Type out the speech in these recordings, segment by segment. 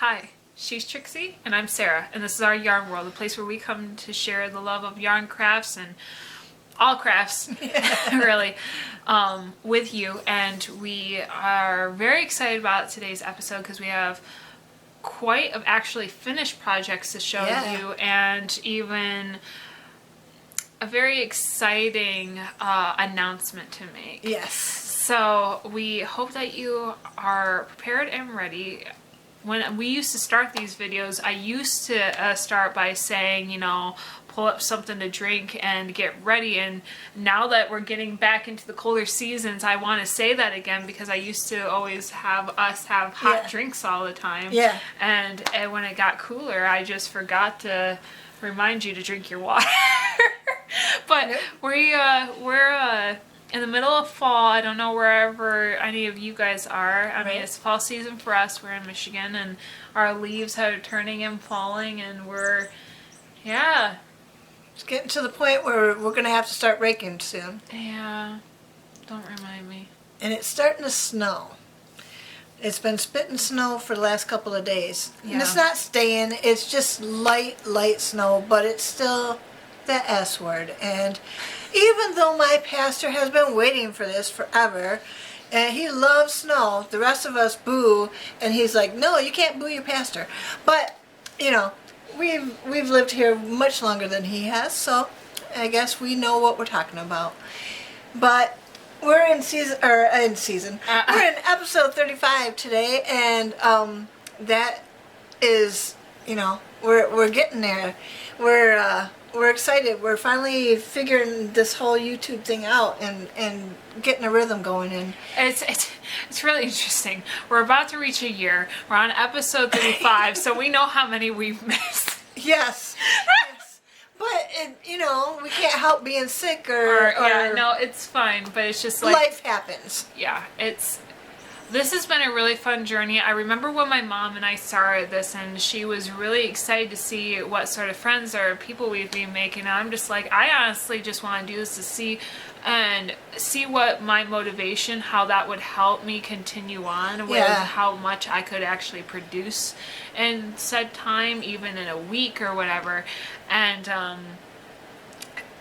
Hi, she's Trixie and I'm Sarah, and this is our Yarn World, a place where we come to share the love of yarn crafts and all crafts, really, with you. And we are very excited about today's episode because we have quite of actually finished projects to show you, and even a very exciting announcement to make. Yes. So we hope that you are prepared and ready. When we used to start these videos, I used to start by saying, you know, pull up something to drink and get ready. And now that we're getting back into the colder seasons, I want to say that again because I used to always have us have hot drinks all the time. Yeah. And when it got cooler, I just forgot to remind you to drink your water. But we're in the middle of fall. I don't know wherever any of you guys are. I mean, it's fall season for us. We're in Michigan, and our leaves are turning and falling, and we're, It's getting to the point where we're going to have to start raking soon. Yeah, don't remind me. And it's starting to snow. It's been spitting snow for the last couple of days. Yeah. And it's not staying. It's just light snow, but it's still the S word. And even though my pastor has been waiting for this forever, and he loves snow, the rest of us boo, and he's like, no, you can't boo your pastor. But, you know, we've lived here much longer than he has, so I guess we know what we're talking about. But we're in we're in episode 35 today, and that is, you know, we're getting there. We're excited. We're finally figuring this whole YouTube thing out and getting a rhythm going. And it's really interesting. We're about to reach a year. We're on episode 35, so we know how many we've missed. Yes. But you know, we can't help being sick or no, it's fine. But it's just like life happens. Yeah, This has been a really fun journey. I remember when my mom and I started this, and she was really excited to see what sort of friends or people we'd be making. And I'm just like, I honestly just want to do this to see what my motivation, how that would help me continue on with how much I could actually produce in said time, even in a week or whatever. And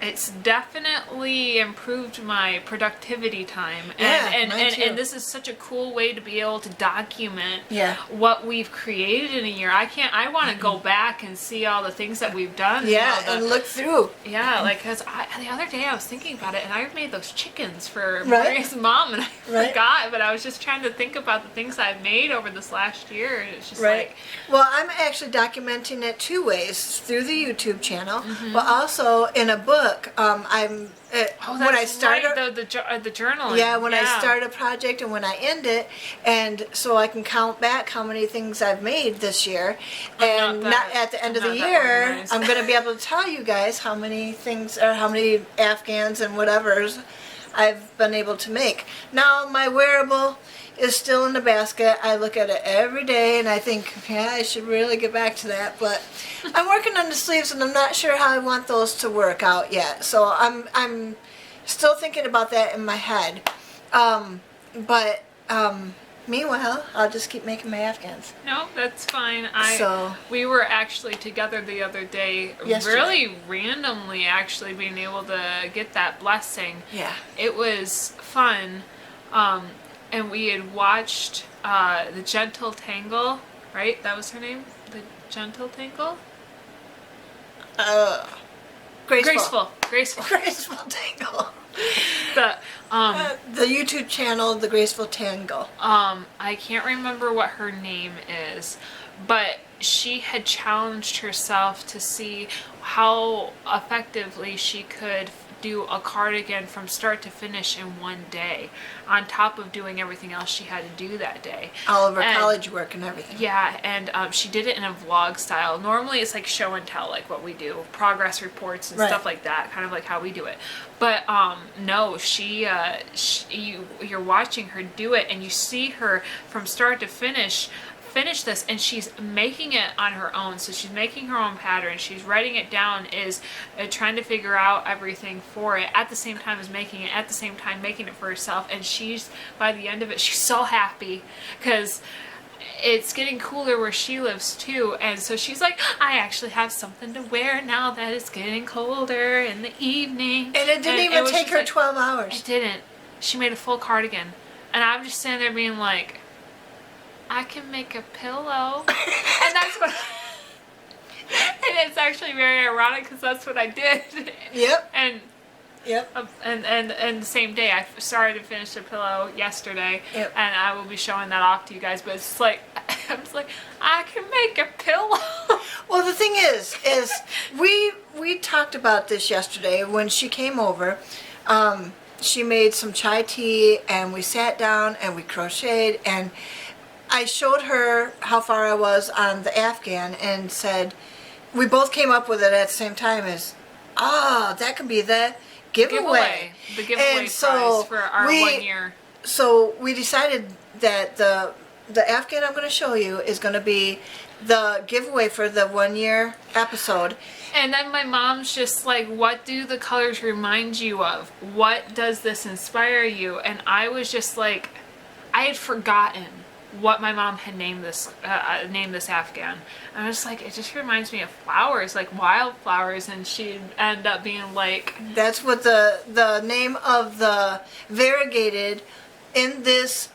it's definitely improved my productivity time, and this is such a cool way to be able to document what we've created in a year. I want to go back and see all the things that we've done. And look through. Like, because the other day I was thinking about it, and I made those chickens for Maria's mom, and I forgot, but I was just trying to think about the things I've made over this last year, and it's just like... Well, I'm actually documenting it two ways, through the YouTube channel, but also in a book. When I start the journaling. When I start a project and when I end it, and so I can count back how many things I've made this year, and not at the end of the year, I'm going to be able to tell you guys how many things or how many Afghans and whatever's I've been able to make. Now my wearable is still in the basket. I look at it every day and I think, I should really get back to that. But I'm working on the sleeves and I'm not sure how I want those to work out yet. So I'm still thinking about that in my head. Meanwhile, I'll just keep making my Afghans. No, that's fine. We were actually together the other day, really randomly actually being able to get that blessing. Yeah. It was fun. And we had watched The Gentle Tangle, right? That was her name? The Gentle Tangle? Graceful Tangle. The YouTube channel, The Graceful Tangle. I can't remember what her name is, but she had challenged herself to see how effectively she could do a cardigan from start to finish in one day, on top of doing everything else she had to do that day. All of her college work and everything. Yeah, and she did it in a vlog style. Normally it's like show and tell, like what we do, progress reports and stuff like that, kind of like how we do it. But no, you're watching her do it, and you see her from start to finish this, and she's making it on her own. So she's making her own pattern, she's writing it down, is trying to figure out everything for it at the same time as making it, at the same time making it for herself. And she's, by the end of it, she's so happy because it's getting cooler where she lives too, and so she's like, I actually have something to wear now that it's getting colder in the evening. And it didn't even take her 12 hours. It didn't. She made a full cardigan. And I'm just standing there being like, I can make a pillow. And that's what... And it's actually very ironic because that's what I did. Yep. And the same day, I started to finish the pillow yesterday, yep. And I will be showing that off to you guys. But it's just like, I'm just like, I can make a pillow. Well, the thing is we talked about this yesterday when she came over. She made some chai tea, and we sat down and we crocheted, and I showed her how far I was on the Afghan and said, we both came up with it at the same time as, that could be the giveaway. The giveaway prize for our 1 year. So we decided that the Afghan I'm going to show you is going to be the giveaway for the 1 year episode. And then my mom's just like, what do the colors remind you of? What does this inspire you? And I was just like, I had forgotten what my mom had named this Afghan. And I was like, it just reminds me of flowers, like wildflowers. And she'd end up being like... That's what the name of the variegated in this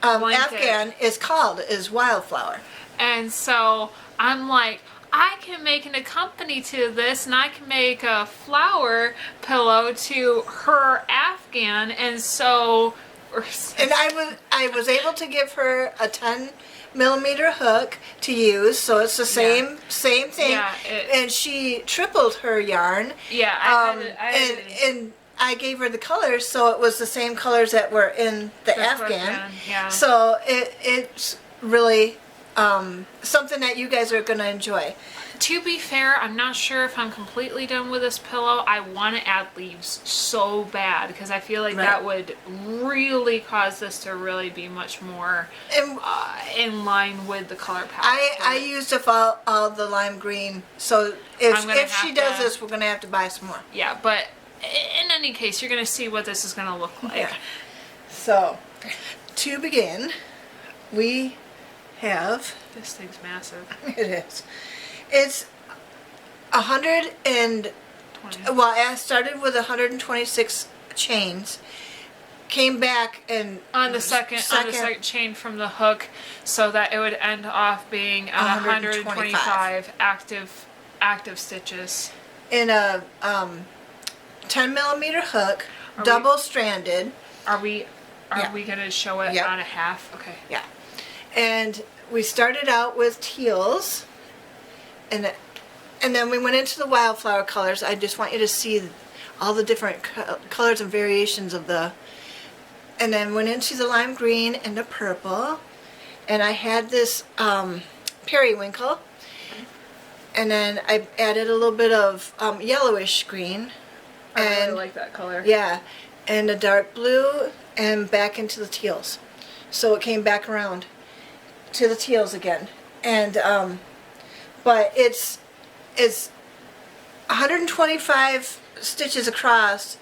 Afghan is called, is wildflower. And so I'm like, I can make an accompaniment to this, and I can make a flower pillow to her Afghan, and so... And I was able to give her a 10mm hook to use, so it's the same thing. Yeah, and she tripled her yarn. Yeah, and I gave her the colors, so it was the same colors that were in the Afghan. Yeah. So it's really something that you guys are going to enjoy. To be fair, I'm not sure if I'm completely done with this pillow. I want to add leaves so bad because I feel like that would really cause this to really be much more in line with the color palette. I used up all the lime green, so if she does this, we're going to have to buy some more. Yeah, but in any case, you're going to see what this is going to look like. Yeah. So, to begin, we have... This thing's massive. It is. It's 120. Well, I started with 126 chains. Came back and on the second chain from the hook, so that it would end off being at 125 active stitches. In a 10mm hook, double stranded. Are we gonna show it on a half? Okay. Yeah. And we started out with teals. And then we went into the wildflower colors. I just want you to see all the different colors and variations of the... And then went into the lime green and the purple. And I had this periwinkle. And then I added a little bit of yellowish green. I really like that color. Yeah. And a dark blue and back into the teals. So it came back around to the teals again. And... but it's 125 stitches across,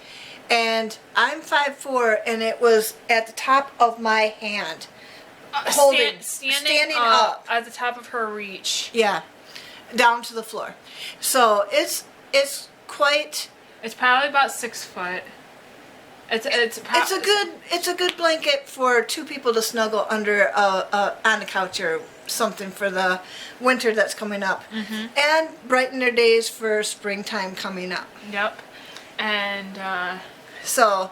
and I'm 5'4", and it was at the top of my hand, standing up at the top of her reach. Yeah, down to the floor. So it's quite. It's probably about 6 foot. It's a good blanket for two people to snuggle under on the couch or something for the winter that's coming up, and brighten their days for springtime coming up. Yep. And so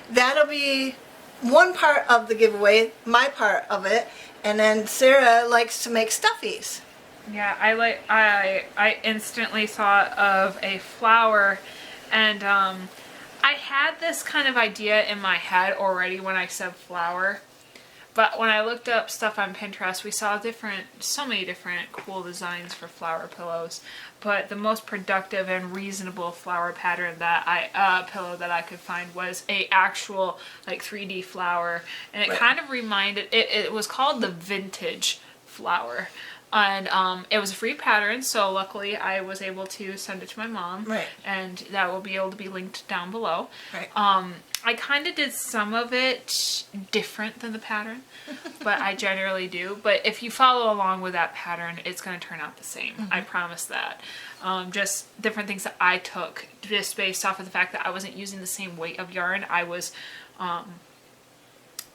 that'll be one part of the giveaway, my part of it, and then Sarah likes to make stuffies. Yeah, I instantly thought of a flower, and I had this kind of idea in my head already when I said flower. But when I looked up stuff on Pinterest, we saw so many different cool designs for flower pillows. But the most productive and reasonable flower pattern pillow that I could find was a actual like 3D flower, and it kind of reminded it was called the vintage flower. And it was a free pattern, so luckily I was able to send it to my mom. Right. And that will be able to be linked down below. Right. I kind of did some of it different than the pattern, but I generally do. But if you follow along with that pattern, it's going to turn out the same. Mm-hmm. I promise that. Just different things that I took just based off of the fact that I wasn't using the same weight of yarn. I was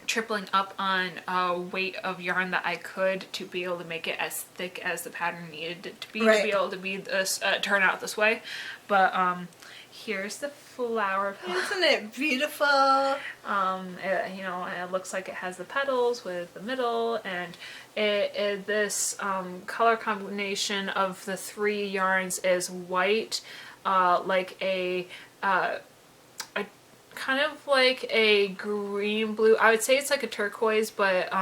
tripling up on weight of yarn that I could to be able to make it as thick as the pattern needed it to be, to be able to be this turn out this way. But here's the flower. Isn't it beautiful? It looks like it has the petals with the middle, and this color combination of the 3 yarns is white, like a kind of like a green blue. I would say it's like a turquoise, but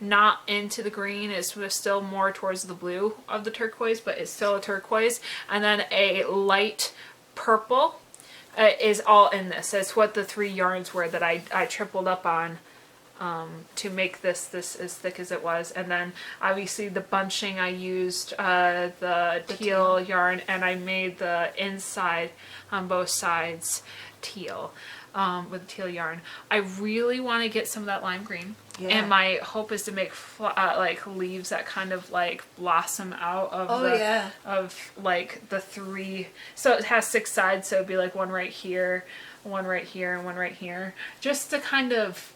not into the green. It's still more towards the blue of the turquoise, but it's still a turquoise. And then a light purple is all in this. It's what the 3 yarns were that I tripled up on to make this as thick as it was. And then obviously the bunching, I used the teal yarn, and I made the inside on both sides teal. With teal yarn. I really want to get some of that lime green, and my hope is to make like leaves that kind of like blossom out of of like the 3. So it has 6 sides, so it'd be like one right here, one right here, and one right here, just to kind of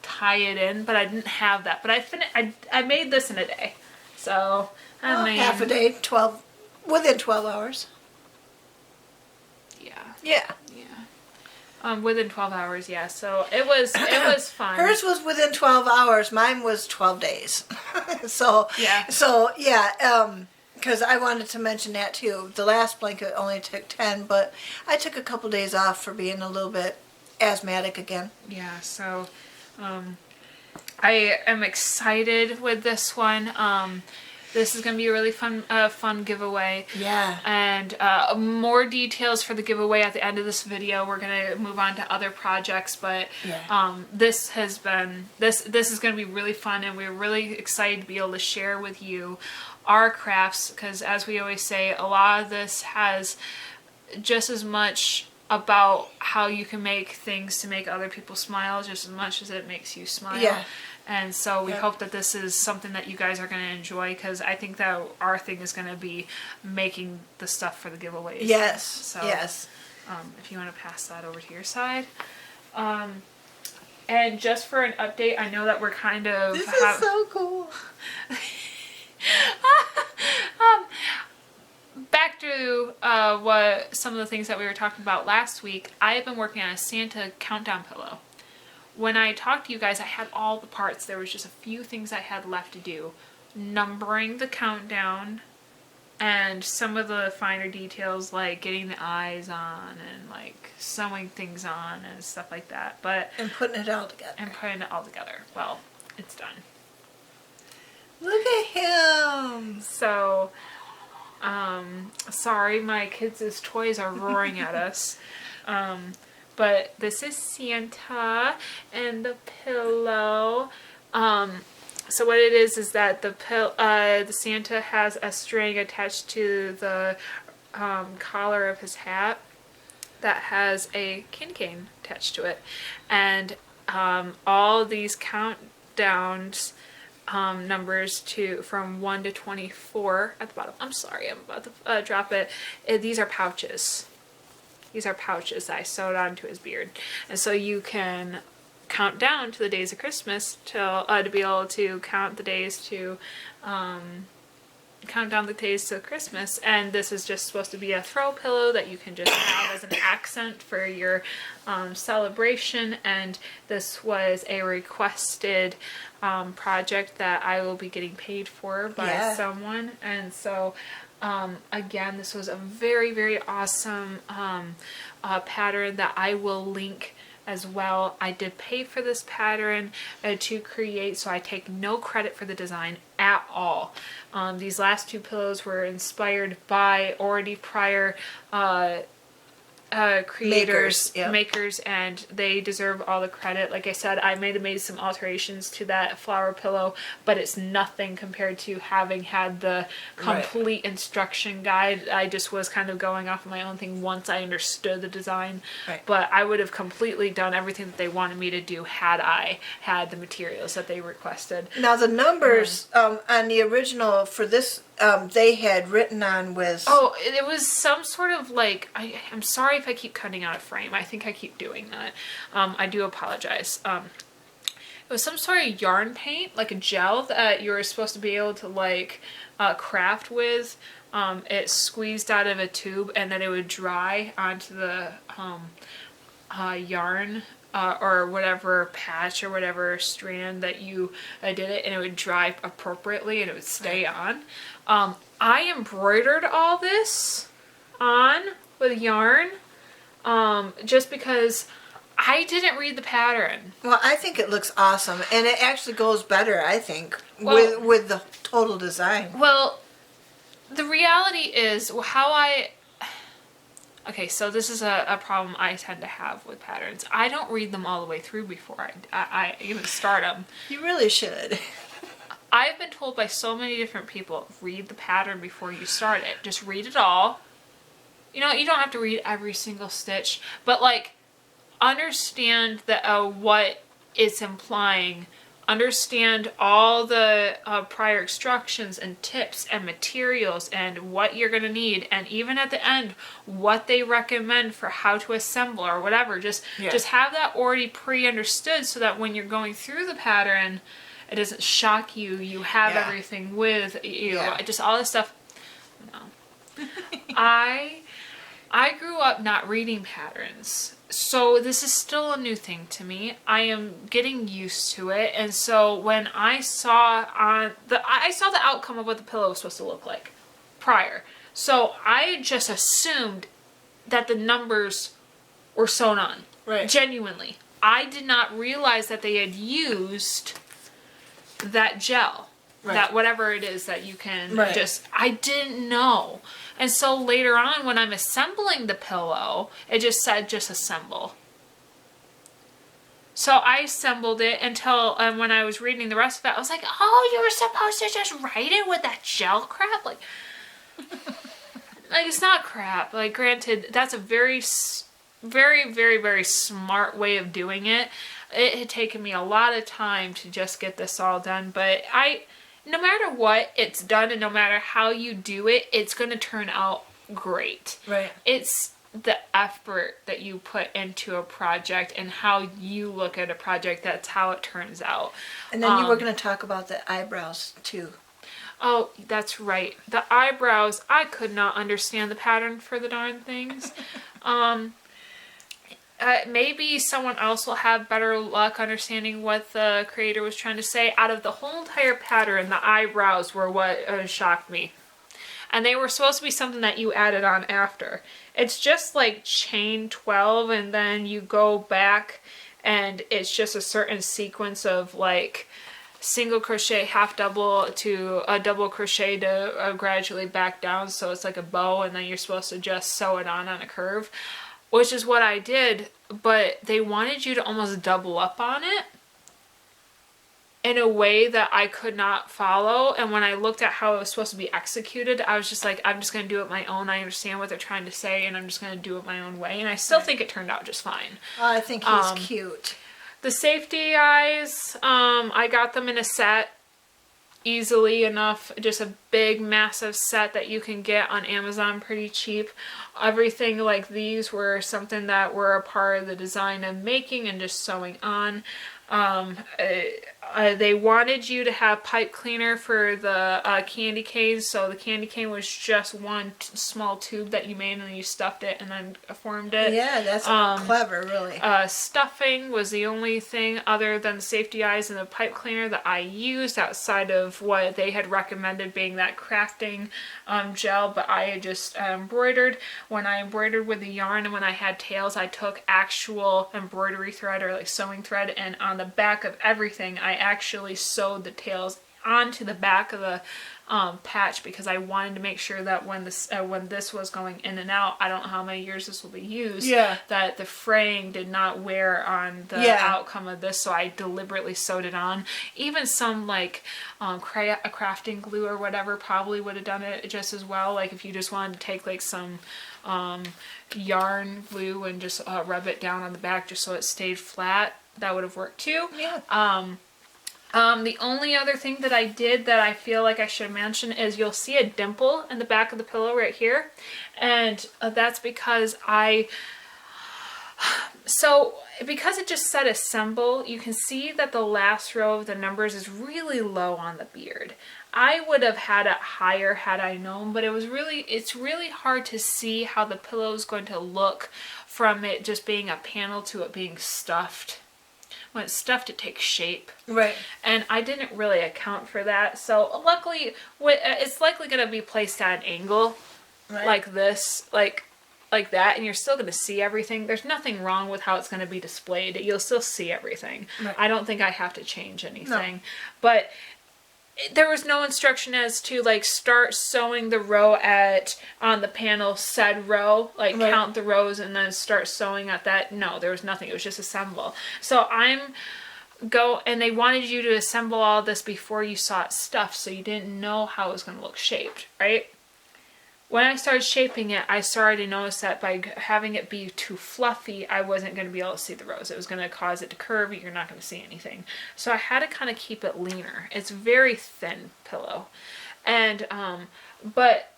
tie it in. But I didn't have that. But I made this in a day, so I mean, half a day, within 12 hours. Yeah. Within 12 hours, yeah. So it was fun. Hers was within 12 hours. Mine was 12 days. So yeah. Because I wanted to mention that too. The last blanket only took 10, but I took a couple days off for being a little bit asthmatic again. Yeah. So I am excited with this one. This is going to be a really fun giveaway. Yeah. And more details for the giveaway at the end of this video. We're going to move on to other projects, but this is going to be really fun, and we're really excited to be able to share with you our crafts, because as we always say, a lot of this has just as much about how you can make things to make other people smile just as much as it makes you smile. Yeah. And so we hope that this is something that you guys are going to enjoy, because I think that our thing is going to be making the stuff for the giveaways. Yes. So, yes. If you want to pass that over to your side. And just for an update, I know that we're kind of... This is so cool. Back to what some of the things that we were talking about last week. I have been working on a Santa countdown pillow. When I talked to you guys, I had all the parts. There was just a few things I had left to do. Numbering the countdown, and some of the finer details like getting the eyes on and like sewing things on and stuff like that. And putting it all together. Well, it's done. Look at him. So, sorry, my kids' toys are roaring at us. But this is Santa and the pillow. So what it is that the Santa has a string attached to the collar of his hat that has a candy cane attached to it, and all these countdowns numbers from 1 to 24 at the bottom. I'm sorry, I'm about to drop it. These are pouches. These are pouches that I sewed onto his beard. And so you can count down to the days of Christmas to be able to count the days to count down the days to Christmas. And this is just supposed to be a throw pillow that you can just have as an accent for your celebration. And this was a requested project that I will be getting paid for by someone. And so again, this was a very, very awesome pattern that I will link as well. I did pay for this pattern to create, so I take no credit for the design at all. These last 2 pillows were inspired by already prior creators, Makers, yep. makers, and they deserve all the credit. Like I said, I made some alterations to that flower pillow, but it's nothing compared to having had the complete instruction guide. I just was kind of going off of my own thing once I understood the design. Right. But I would have completely done everything that they wanted me to do had I had the materials that they requested. Now the numbers on the original for this, they had written on with... Oh, it was some sort of like, I'm sorry if I keep cutting out a frame. I think I keep doing that. I do apologize. It was some sort of yarn paint, like a gel that you were supposed to be able to like craft with. It squeezed out of a tube and then it would dry onto the yarn or whatever patch or whatever strand that you did it, and it would dry appropriately and it would stay on. I embroidered all this on with yarn just because I didn't read the pattern. Well, I think it looks awesome, and it actually goes better, I think, Well, with the total design. Well, the reality is okay, so this is a problem I tend to have with patterns. I don't read them all the way through before I even start them. You really should. I've been told by so many different people, read the pattern before you start it. Just read it all. You know, you don't have to read every single stitch, but like, understand what it's implying. Understand all the prior instructions and tips and materials and what you're going to need, and even at the end what they recommend for how to assemble or whatever. Just have that already pre-understood so that when you're going through the pattern it doesn't shock you. You have everything with you. Just all this stuff. No. I grew up not reading patterns. So this is still a new thing to me. I am getting used to it, and so when I saw the outcome of what the pillow was supposed to look like prior. So I just assumed that the numbers were sewn on. Right. Genuinely. I did not realize that they had used that gel. Right. That whatever it is that you can I didn't know. And so later on when I'm assembling the pillow, it just said just assemble. So I assembled it until when I was reading the rest of it, I was like, oh, you were supposed to just write it with that gel crap? Like, like it's not crap. Like, granted, that's a very, very, very, very smart way of doing it. It had taken me a lot of time to just get this all done, but no matter what it's done and no matter how you do it, it's going to turn out great. Right. It's the effort that you put into a project and how you look at a project, that's how it turns out. And then you were going to talk about the eyebrows too. Oh, that's right. The eyebrows, I could not understand the pattern for the darn things. Maybe someone else will have better luck understanding what the creator was trying to say. Out of the whole entire pattern, the eyebrows were what shocked me. And they were supposed to be something that you added on after. It's just like chain 12 and then you go back and it's just a certain sequence of like single crochet, half double to a double crochet to gradually back down. So it's like a bow and then you're supposed to just sew it on a curve. Which is what I did, but they wanted you to almost double up on it in a way that I could not follow. And when I looked at how it was supposed to be executed, I was just like, I'm just going to do it my own. I understand what they're trying to say, and I'm just going to do it my own way. And I still think it turned out just fine. I think he's cute. The safety eyes, I got them in a set. Easily enough, just a big massive set that you can get on Amazon pretty cheap. Everything like these were something that were a part of the design of making and just sewing on. They wanted you to have pipe cleaner for the candy canes, so the candy cane was just one small tube that you made and then you stuffed it and then formed it. Yeah, that's clever, really. Stuffing was the only thing other than the safety eyes and the pipe cleaner that I used outside of what they had recommended being that crafting gel, but I had just embroidered. When I embroidered with the yarn and when I had tails, I took actual embroidery thread or like sewing thread, and on the back of everything I actually sewed the tails onto the back of the patch because I wanted to make sure that when this was going in and out, I don't know how many years this will be used, that the fraying did not wear on the outcome of this, so I deliberately sewed it on. Even some like crafting glue or whatever probably would have done it just as well. Like if you just wanted to take like some yarn glue and just rub it down on the back just so it stayed flat, that would have worked too. The only other thing that I did that I feel like I should mention is you'll see a dimple in the back of the pillow right here, and that's because because it just said assemble, you can see that the last row of the numbers is really low on the beard. I would have had it higher had I known, but it's really hard to see how the pillow is going to look from it just being a panel to it being stuffed. When it's stuffed, it takes shape. Right. And I didn't really account for that. So luckily, it's likely going to be placed at an angle like this, like that, and you're still going to see everything. There's nothing wrong with how it's going to be displayed. You'll still see everything. Right. I don't think I have to change anything. No. But there was no instruction as to like start sewing the row on the panel said row, like count the rows and then start sewing at that. No, there was nothing. It was just assemble. So and they wanted you to assemble all this before you saw it stuffed, so you didn't know how it was going to look shaped, right? When I started shaping it, I started to notice that by having it be too fluffy, I wasn't going to be able to see the rows. It was going to cause it to curve. You're not going to see anything. So I had to kind of keep it leaner. It's a very thin pillow. And, but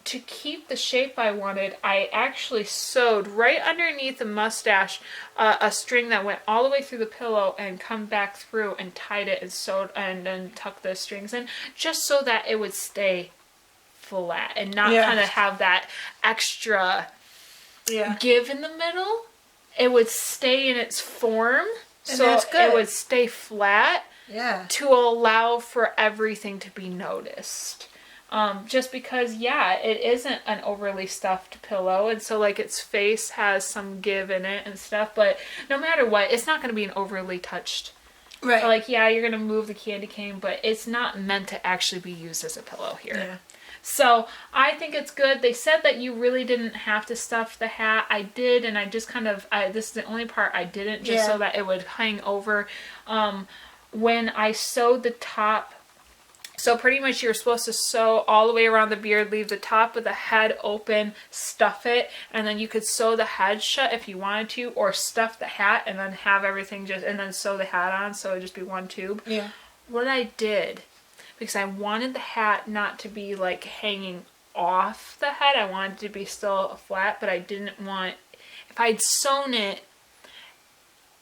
to keep the shape I wanted, I actually sewed right underneath the mustache a string that went all the way through the pillow and come back through and tied it and sewed and then tucked the strings in just so that it would stay flat and not kind of have that extra give in the middle. It would stay in its form, and so it would stay flat to allow for everything to be noticed. Just because, it isn't an overly stuffed pillow, and so like its face has some give in it and stuff, but no matter what, it's not going to be an overly touched. Right. So like, you're going to move the candy cane, but it's not meant to actually be used as a pillow here. Yeah. So I think it's good. They said that you really didn't have to stuff the hat. I did, and I just kind of, this is the only part I didn't, just so that it would hang over. When I sewed the top, so pretty much you're supposed to sew all the way around the beard, leave the top of the head open, stuff it, and then you could sew the head shut if you wanted to, or stuff the hat and then have everything and then sew the hat on, so it'd just be one tube. Yeah. What I did, because I wanted the hat not to be like hanging off the head. I wanted it to be still flat, but I didn't want, if I'd sewn it,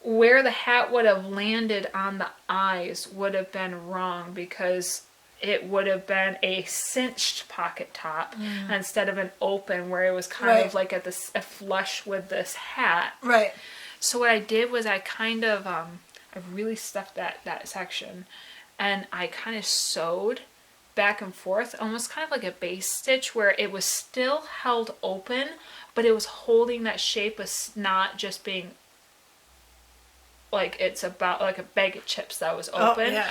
where the hat would have landed on the eyes would have been wrong, because it would have been a cinched pocket top instead of an open where it was kind of like a flush with this hat. Right. So what I did was I kind of, I really stuffed that section. And I kind of sewed back and forth, almost kind of like a base stitch, where it was still held open, but it was holding that shape of not just being like it's about like a bag of chips that was open.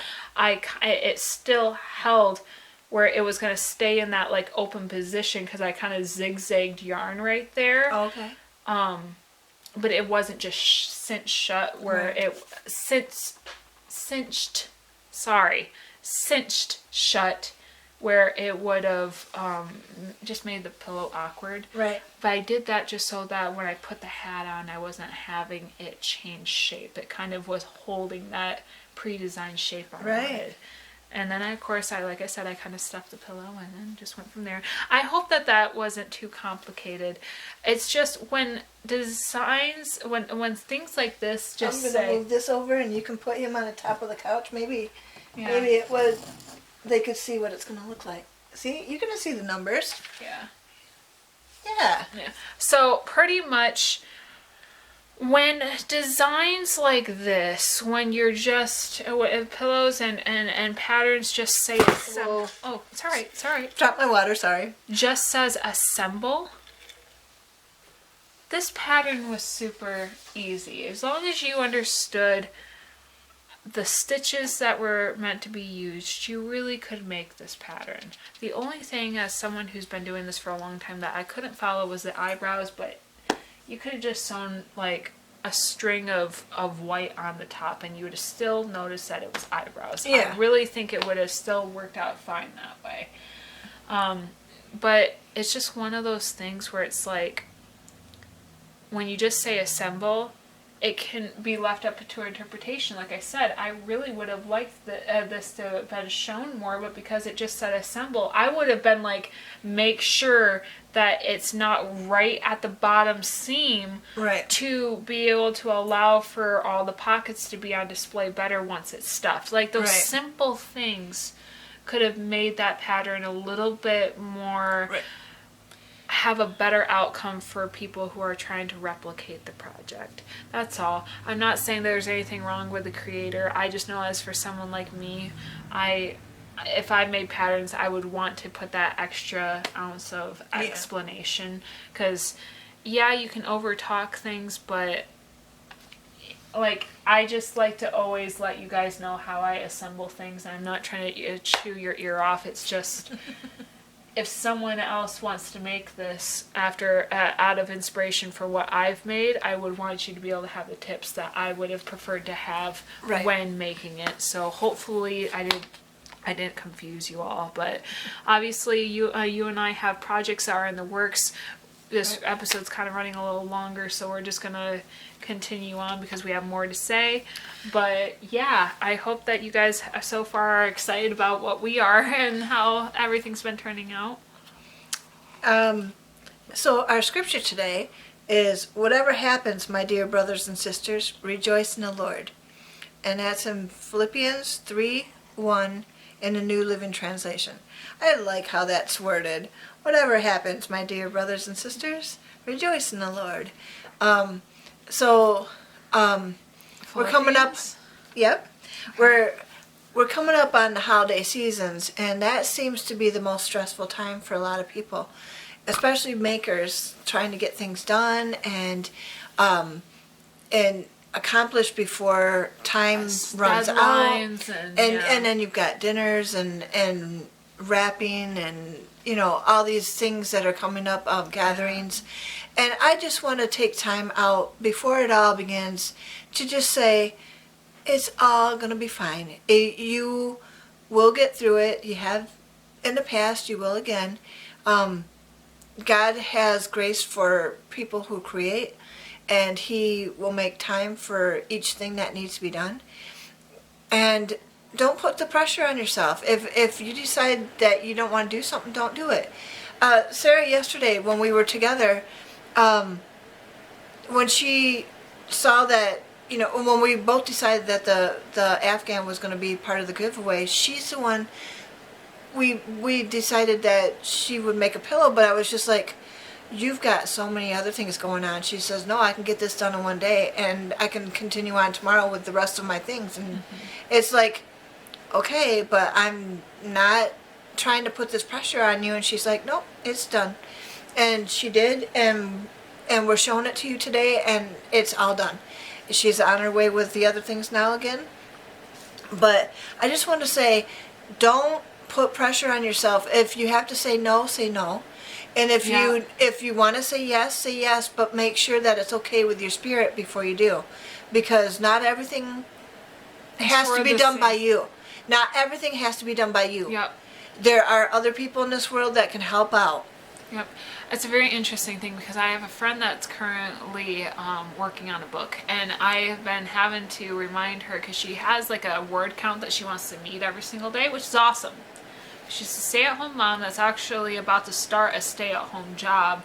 It still held where it was going to stay in that like open position because I kind of zigzagged yarn right there. Oh, okay. But it wasn't just cinched shut where it cinched shut where it would have just made the pillow awkward. Right. But I did that just so that when I put the hat on, I wasn't having it change shape. It kind of was holding that pre-designed shape I wanted. And then, of course, like I said, I kind of stuffed the pillow and then just went from there. I hope that wasn't too complicated. It's just when designs, when things like this just I'm going to move this over and you can put him on the top of the couch. Maybe it was, they could see what it's going to look like. See, you're going to see the numbers. Yeah. So pretty much, when designs like this, when you're just pillows and patterns just say assemble. Oh, it's all right. It's all right. Drop my water. Sorry. Just says assemble. This pattern was super easy as long as you understood the stitches that were meant to be used, you really could make this pattern. The only thing, as someone who's been doing this for a long time, that I couldn't follow was the eyebrows, but you could have just sewn like a string of white on the top and you would have still noticed that it was eyebrows. Yeah. I really think it would have still worked out fine that way. But it's just one of those things where it's like, when you just say assemble, it can be left up to interpretation. Like I said, I really would have liked this to have been shown more, but because it just said assemble, I would have been like, make sure that it's not right at the bottom seam, Right. to be able to allow for all the pockets to be on display better once it's stuffed. Like those Right. simple things could have made that pattern a little bit more... Right. have a better outcome for people who are trying to replicate the project. That's all. I'm not saying there's anything wrong with the creator. I just know, as for someone like me, if I made patterns, I would want to put that extra ounce of explanation, because yeah, you can over talk things, but like, I just like to always let you guys know how I assemble things. I'm not trying to chew your ear off. It's just if someone else wants to make this after out of inspiration for what I've made, I would want you to be able to have the tips that I would have preferred to have when making it. So hopefully I didn't confuse you all, but obviously you and I have projects that are in the works. This episode's kind of running a little longer, so we're just gonna continue on because we have more to say. But yeah, I hope that you guys so far are excited about what we are and how everything's been turning out. So our scripture today is, whatever happens, my dear brothers and sisters, rejoice in the Lord. And that's in Philippians 3:1 in the New Living Translation. I like how that's worded. Whatever happens, my dear brothers and sisters, rejoice in the Lord. We're coming up. Yep, we're coming up on the holiday seasons, and that seems to be the most stressful time for a lot of people, especially makers trying to get things done and accomplished before time runs out. And then you've got dinners and wrapping and all these things that are coming up, gatherings. And I just want to take time out before it all begins to just say, it's all going to be fine. You will get through it. You have in the past, you will again. God has grace for people who create, and He will make time for each thing that needs to be done. And don't put the pressure on yourself. If you decide that you don't want to do something, don't do it. Sarah, yesterday when we were together, when she saw that, when we both decided that the Afghan was going to be part of the giveaway, she's the one, we decided that she would make a pillow, but I was just like, you've got so many other things going on. She says, no, I can get this done in one day, and I can continue on tomorrow with the rest of my things. And it's like, okay, but I'm not trying to put this pressure on you. And she's like, nope, it's done. And she did, and we're showing it to you today, and it's all done. She's on her way with the other things now again. But I just want to say, don't put pressure on yourself. If you have to say no, say no. And if you want to say yes, but make sure that it's okay with your spirit before you do. Because not everything has to be done by you. Not everything has to be done by you. Yep. There are other people in this world that can help out. Yep. It's a very interesting thing because I have a friend that's currently working on a book, and I have been having to remind her because she has like a word count that she wants to meet every single day, which is awesome. She's a stay-at-home mom that's actually about to start a stay-at-home job.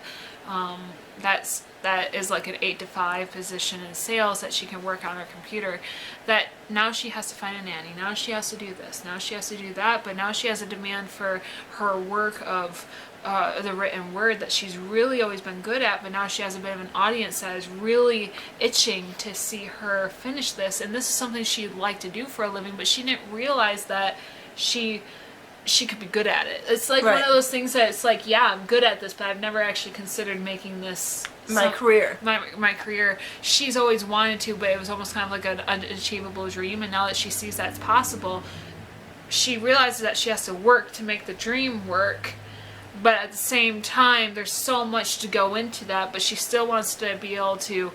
That is like an 8-to-5 position in sales that she can work on her computer. That now she has to find a nanny. Now she has to do this. Now she has to do that. But now she has a demand for her work of the written word that she's really always been good at. But now she has a bit of an audience that is really itching to see her finish this. And this is something she'd like to do for a living, but she didn't realize that she could be good at it. It's like one of those things that it's like, yeah, I'm good at this, but I've never actually considered making this My career. My career. She's always wanted to, but it was almost kind of like an unachievable dream. And now that she sees that's possible, she realizes that she has to work to make the dream work. But at the same time, there's so much to go into that. But she still wants to be able to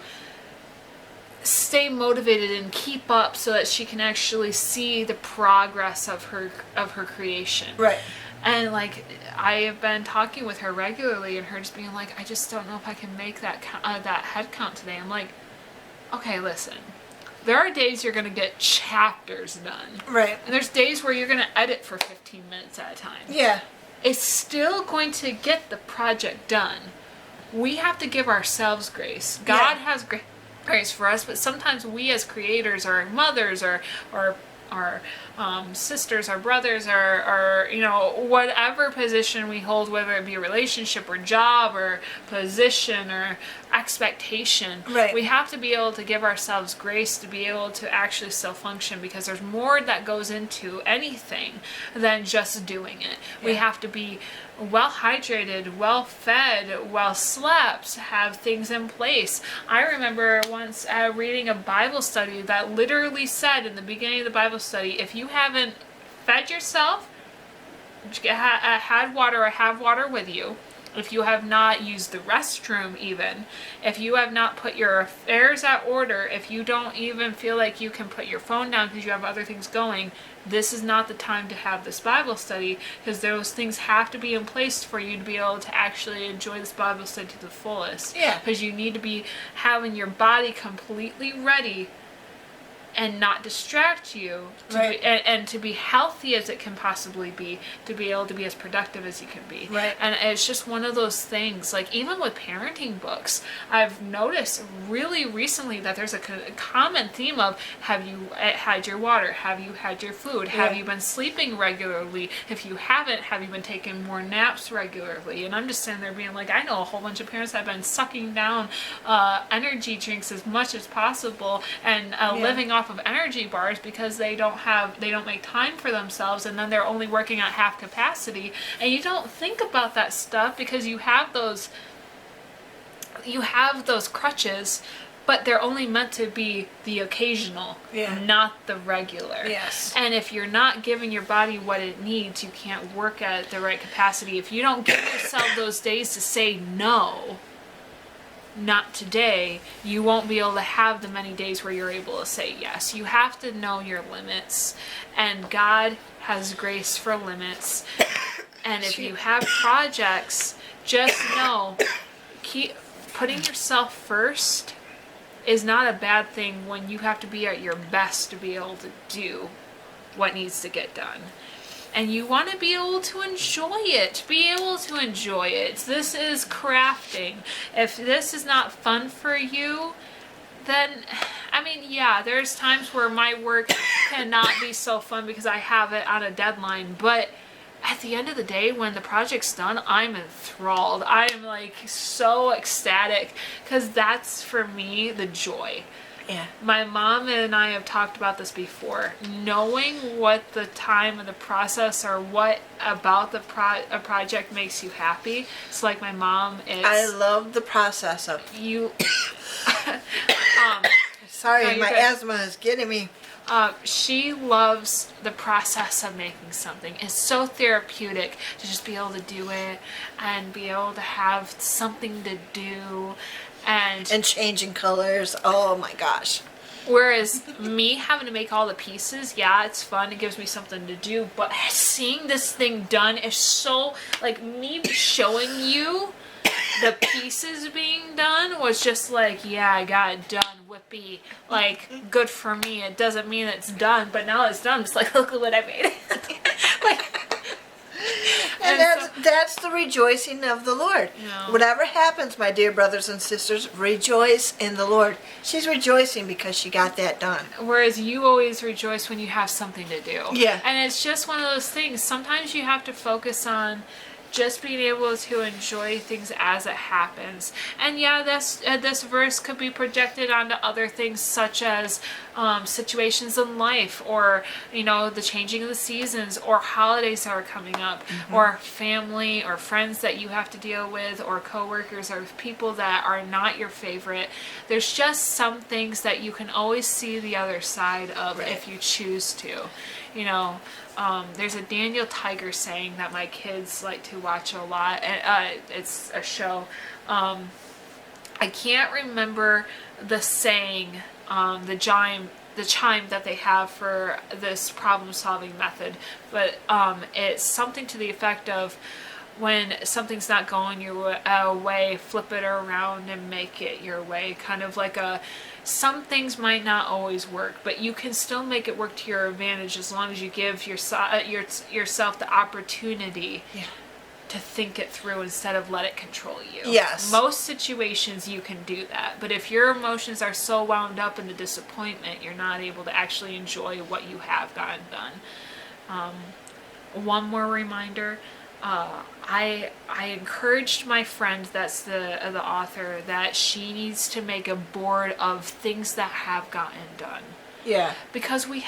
stay motivated and keep up so that she can actually see the progress of her creation. Right. And like, I have been talking with her regularly, and her just being like, I just don't know if I can make that head count today. I'm like, okay, listen. There are days you're going to get chapters done. Right. And there's days where you're going to edit for 15 minutes at a time. Yeah. It's still going to get the project done. We have to give ourselves grace. God has grace for us, but sometimes we as creators, or mothers, or our sisters, our brothers, or whatever position we hold, whether it be a relationship or job or position or expectation, right. We have to be able to give ourselves grace to be able to actually still function, because there's more that goes into anything than just doing it. Yeah. We have to be well hydrated, well fed, well slept, have things in place. I remember once reading a Bible study that literally said in the beginning of the Bible study, if you haven't fed yourself, had water, or have water with you, if you have not used the restroom even, if you have not put your affairs at order, if you don't even feel like you can put your phone down because you have other things going, this is not the time to have this Bible study, because those things have to be in place for you to be able to actually enjoy this Bible study to the fullest. Yeah. Because you need to be having your body completely ready and not distract you, right. and to be healthy as it can possibly be, to be able to be as productive as you can be. Right. And it's just one of those things, like even with parenting books, I've noticed really recently that there's a common theme of, have you had your water? Have you had your food? Have you been sleeping regularly? If you haven't, have you been taking more naps regularly? And I'm just sitting there being like, I know a whole bunch of parents that have been sucking down energy drinks as much as possible, and living off of energy bars because they don't make time for themselves, and then they're only working at half capacity. And you don't think about that stuff because you have those crutches, but they're only meant to be the occasional, not the regular. Yes. And if you're not giving your body what it needs, you can't work at the right capacity. If you don't give yourself those days to say no, not today, you won't be able to have the many days where you're able to say yes. You have to know your limits, and God has grace for limits. And if you have projects, just know, keep putting yourself first is not a bad thing when you have to be at your best to be able to do what needs to get done. And you want to be able to enjoy it. This is crafting. If this is not fun for you, then, there's times where my work cannot be so fun because I have it on a deadline. But at the end of the day, when the project's done, I'm enthralled. I am like so ecstatic, because that's for me the joy. Yeah. My mom and I have talked about this before. Knowing what the time of the process, or what about the a project makes you happy. So like my mom is... I love the process of... You... Sorry, my asthma is getting me. She loves the process of making something. It's so therapeutic to just be able to do it and be able to have something to do. And changing colors. Oh my gosh. Whereas me having to make all the pieces, it's fun. It gives me something to do. But seeing this thing done is so, like, me showing you the pieces being done was just like, I got it done. Whippy. Like, good for me. It doesn't mean it's done, but now it's done. It's like, look at what I made. And that's the rejoicing of the Lord. Yeah. Whatever happens, my dear brothers and sisters, rejoice in the Lord. She's rejoicing because she got that done. Whereas you always rejoice when you have something to do. Yeah. And it's just one of those things. Sometimes you have to focus on just being able to enjoy things as it happens. And yeah, this verse could be projected onto other things, such as situations in life, or the changing of the seasons, or holidays that are coming up, or family or friends that you have to deal with, or coworkers, or people that are not your favorite. There's just some things that you can always see the other side of, if you choose to. There's a Daniel Tiger saying that my kids like to watch a lot, and it's a show. I can't remember the saying, the chime that they have for this problem-solving method, but it's something to the effect of, when something's not going your way, flip it around and make it your way. Kind of like some things might not always work, but you can still make it work to your advantage as long as you give yourself the opportunity to think it through instead of let it control you. Yes. Most situations you can do that, but if your emotions are so wound up in the disappointment, you're not able to actually enjoy what you have gotten done. One more reminder. I encouraged my friend that's the author that she needs to make a board of things that have gotten done. Yeah. Because we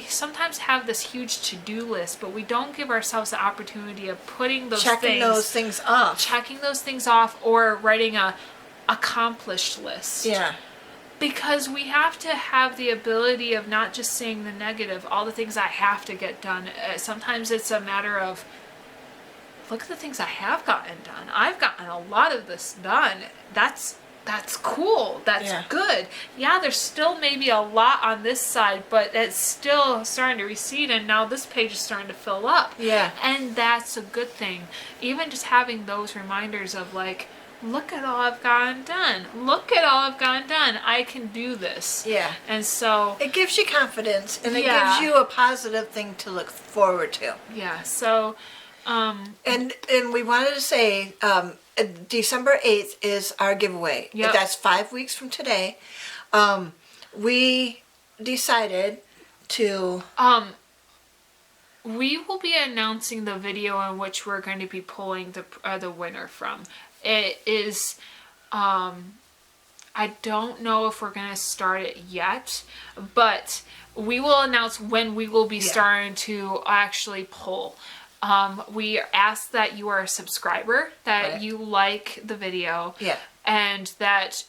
sometimes have this huge to-do list, but we don't give ourselves the opportunity of putting those checking those things off, or writing a accomplished list. Yeah. Because we have to have the ability of not just saying the negative, all the things I have to get done. Sometimes it's a matter of, look at the things I have gotten done. I've gotten a lot of this done. That's cool. That's good. Yeah, there's still maybe a lot on this side, but it's still starting to recede, and now this page is starting to fill up. Yeah. And that's a good thing. Even just having those reminders of like, look at all I've gotten done. Look at all I've gotten done. I can do this. Yeah. And so it gives you confidence, and it gives you a positive thing to look forward to. Yeah. So and we wanted to say December 8th is our giveaway. Yep. That's 5 weeks from today. We decided to we will be announcing the video in which we're going to be pulling the winner from. It is I don't know if we're going to start it yet, but we will announce when we will be starting to actually pull. We ask that you are a subscriber, that you like the video, and that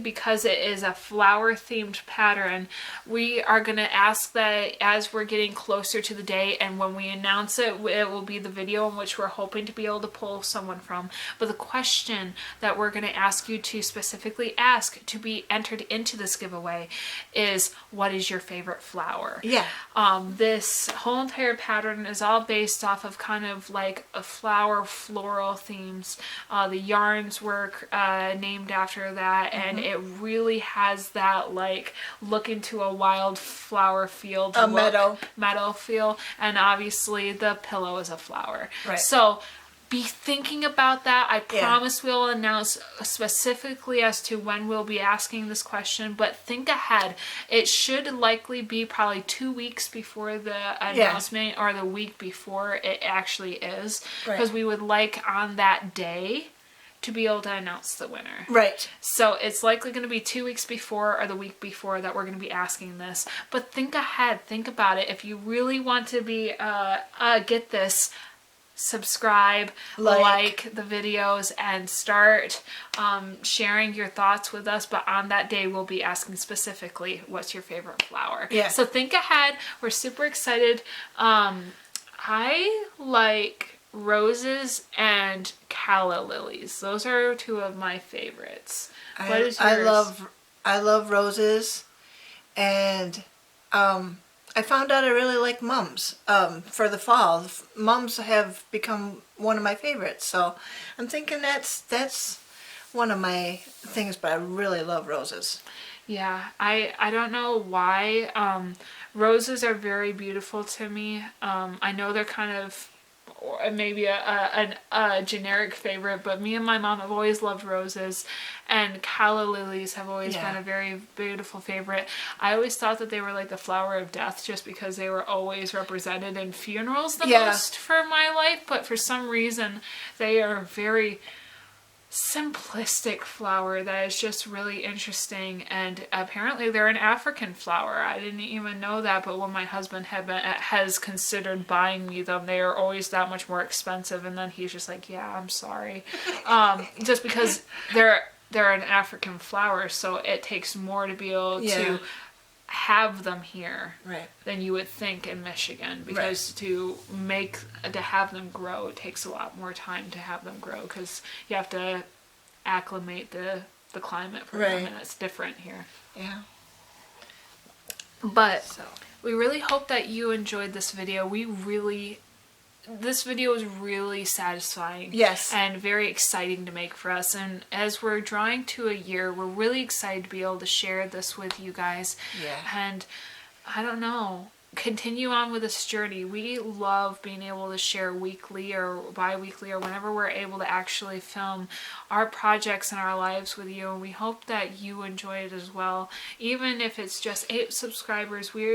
because it is a flower-themed pattern, we are going to ask that as we're getting closer to the day, and when we announce it, it will be the video in which we're hoping to be able to pull someone from. But the question that we're going to ask you to specifically ask to be entered into this giveaway is, what is your favorite flower? Yeah. This whole entire pattern is all based off of kind of like a floral themes. The yarns were named after that, and it really has that like look into a wildflower field, meadow feel, and obviously the pillow is a flower. Right. So be thinking about that. I promise we'll announce specifically as to when we'll be asking this question, but think ahead. It should likely be probably 2 weeks before the announcement, or the week before it actually is, because we would like on that day to be able to announce the winner. Right. So it's likely going to be 2 weeks before or the week before that we're going to be asking this. But think ahead. Think about it. If you really want to be get this, subscribe, like the videos, and start sharing your thoughts with us. But on that day, we'll be asking specifically, what's your favorite flower? Yeah. So think ahead. We're super excited. I like roses and calla lilies. Those are two of my favorites. What is yours? I love roses, and I found out I really like mums for the fall. Mums have become one of my favorites, so I'm thinking that's one of my things, but I really love roses. Yeah, I don't know why. Roses are very beautiful to me. I know they're kind of or maybe a generic favorite, but me and my mom have always loved roses, and calla lilies have always been a very beautiful favorite. I always thought that they were like the flower of death just because they were always represented in funerals the most for my life, but for some reason they are very simplistic flower that is just really interesting, and apparently they're an African flower. I didn't even know that, but when my husband has considered buying me them, they are always that much more expensive, and then he's just like, yeah, I'm sorry. Just because they're an African flower, so it takes more to be able to have them here than you would think in Michigan, because to have them grow, it takes a lot more time to have them grow, because you have to acclimate the climate for them, and it's different here. But we really hope that you enjoyed this video. This video is really satisfying. Yes. And very exciting to make for us. And as we're drawing to a year, we're really excited to be able to share this with you guys. Yeah. And I don't know, continue on with this journey. We love being able to share weekly or bi-weekly or whenever we're able to actually film our projects and our lives with you. And we hope that you enjoy it as well. Even if it's just 8 subscribers, we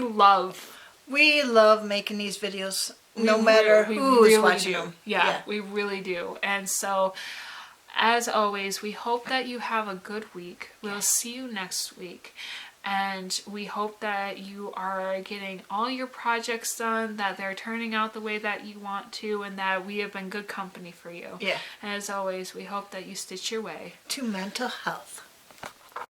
love making these videos, no matter who's watching them. Yeah, we really do. And so, as always, we hope that you have a good week. We'll see you next week. And we hope that you are getting all your projects done, that they're turning out the way that you want to, and that we have been good company for you. Yeah. And as always, we hope that you stitch your way to mental health.